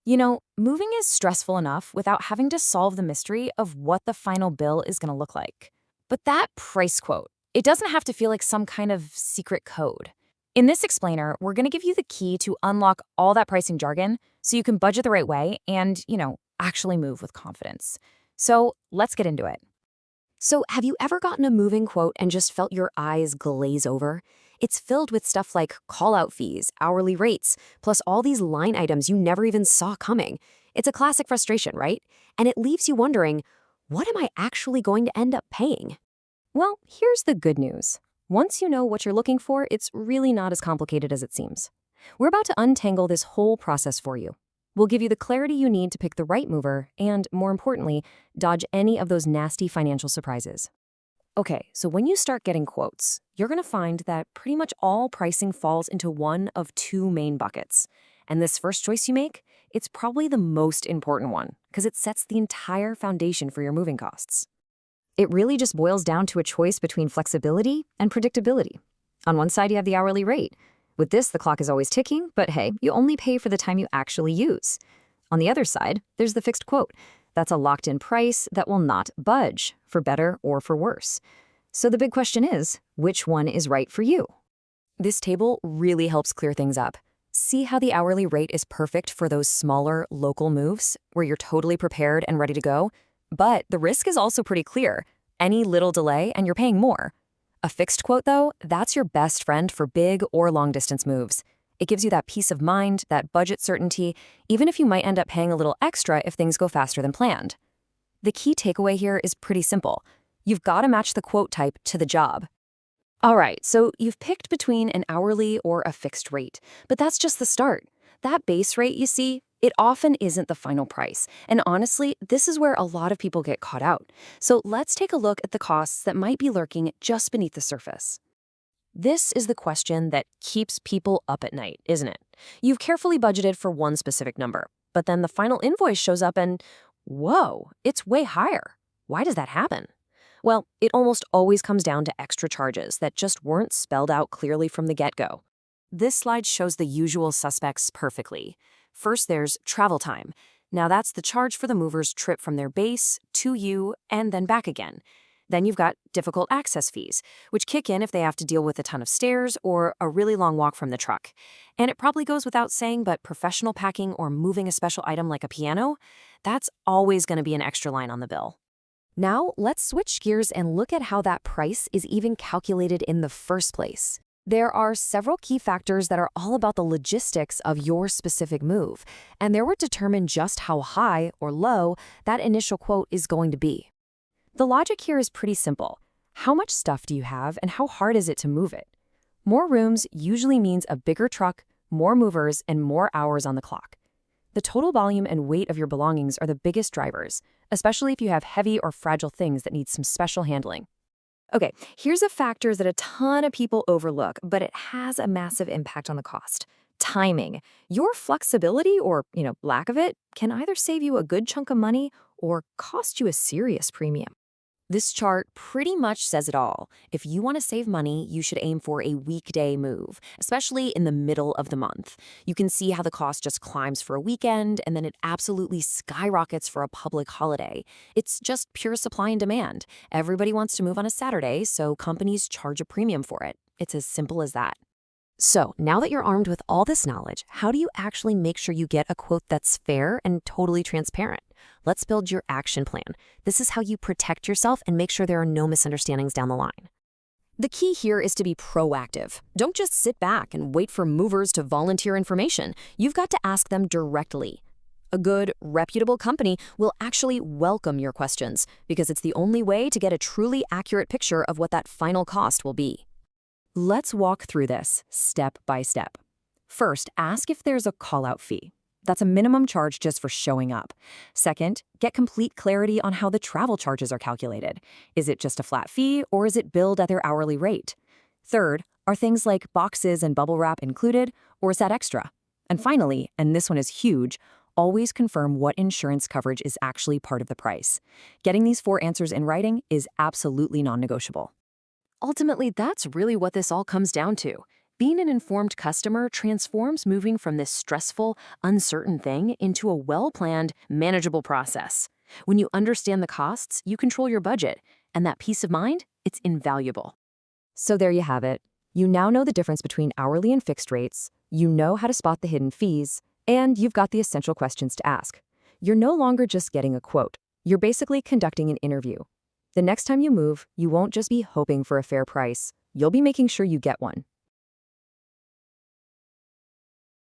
Moving is stressful enough without having to solve the mystery of what the final bill is going to look like. But that price quote, it doesn't have to feel like some kind of secret code. In this explainer, we're going to give you the key to unlock all that pricing jargon so you can budget the right way and, actually move with confidence. So let's get into it. So, have you ever gotten a moving quote and just felt your eyes glaze over? It's filled with stuff like call-out fees, hourly rates, plus all these line items you never even saw coming. It's a classic frustration, right? And it leaves you wondering, what am I actually going to end up paying? Well, here's the good news. Once you know what you're looking for, it's really not as complicated as it seems. We're about to untangle this whole process for you. We'll give you the clarity you need to pick the right mover and, more importantly, dodge any of those nasty financial surprises. Okay, so when you start getting quotes, you're going to find that pretty much all pricing falls into one of two main buckets. And this first choice you make, it's probably the most important one because it sets the entire foundation for your moving costs. It really just boils down to a choice between flexibility and predictability. On one side, you have the hourly rate. With this, the clock is always ticking, but hey, you only pay for the time you actually use. On the other side, there's the fixed quote. That's a locked-in price that will not budge, for better or for worse. So the big question is, which one is right for you? This table really helps clear things up. See how the hourly rate is perfect for those smaller, local moves where you're totally prepared and ready to go? But the risk is also pretty clear. Any little delay and you're paying more. A fixed quote, though, that's your best friend for big or long-distance moves. It gives you that peace of mind, that budget certainty, even if you might end up paying a little extra if things go faster than planned. The key takeaway here is pretty simple. You've got to match the quote type to the job. All right, so you've picked between an hourly or a fixed rate, but that's just the start. That base rate, you see, it often isn't the final price. And honestly, this is where a lot of people get caught out. So let's take a look at the costs that might be lurking just beneath the surface. This is the question that keeps people up at night, isn't it? You've carefully budgeted for one specific number, but then the final invoice shows up and, whoa, it's way higher. Why does that happen? Well, it almost always comes down to extra charges that just weren't spelled out clearly from the get-go. This slide shows the usual suspects perfectly. First, there's travel time. Now that's the charge for the mover's trip from their base to you and then back again. Then you've got difficult access fees, which kick in if they have to deal with a ton of stairs or a really long walk from the truck. And it probably goes without saying, but professional packing or moving a special item like a piano, that's always going to be an extra line on the bill. Now, let's switch gears and look at how that price is even calculated in the first place. There are several key factors that are all about the logistics of your specific move, and they're what determine just how high or low that initial quote is going to be. The logic here is pretty simple. How much stuff do you have and how hard is it to move it? More rooms usually means a bigger truck, more movers, and more hours on the clock. The total volume and weight of your belongings are the biggest drivers, especially if you have heavy or fragile things that need some special handling. Okay, here's a factor that a ton of people overlook, but it has a massive impact on the cost. Timing. Your flexibility or, lack of it can either save you a good chunk of money or cost you a serious premium. This chart pretty much says it all. If you want to save money, you should aim for a weekday move, especially in the middle of the month. You can see how the cost just climbs for a weekend and then it absolutely skyrockets for a public holiday. It's just pure supply and demand. Everybody wants to move on a Saturday, so companies charge a premium for it. It's as simple as that. So, now that you're armed with all this knowledge, how do you actually make sure you get a quote that's fair and totally transparent? Let's build your action plan. This is how you protect yourself and make sure there are no misunderstandings down the line. The key here is to be proactive. Don't just sit back and wait for movers to volunteer information. You've got to ask them directly. A good, reputable company will actually welcome your questions because it's the only way to get a truly accurate picture of what that final cost will be. Let's walk through this step by step. First, ask if there's a call-out fee. That's a minimum charge just for showing up. Second, get complete clarity on how the travel charges are calculated. Is it just a flat fee or is it billed at their hourly rate? Third, are things like boxes and bubble wrap included or is that extra? And finally, and this one is huge, always confirm what insurance coverage is actually part of the price. Getting these 4 answers in writing is absolutely non-negotiable. Ultimately, that's really what this all comes down to. Being an informed customer transforms moving from this stressful, uncertain thing into a well-planned, manageable process. When you understand the costs, you control your budget, and that peace of mind, it's invaluable. So there you have it. You now know the difference between hourly and fixed rates, you know how to spot the hidden fees, and you've got the essential questions to ask. You're no longer just getting a quote. You're basically conducting an interview. The next time you move, you won't just be hoping for a fair price. You'll be making sure you get one.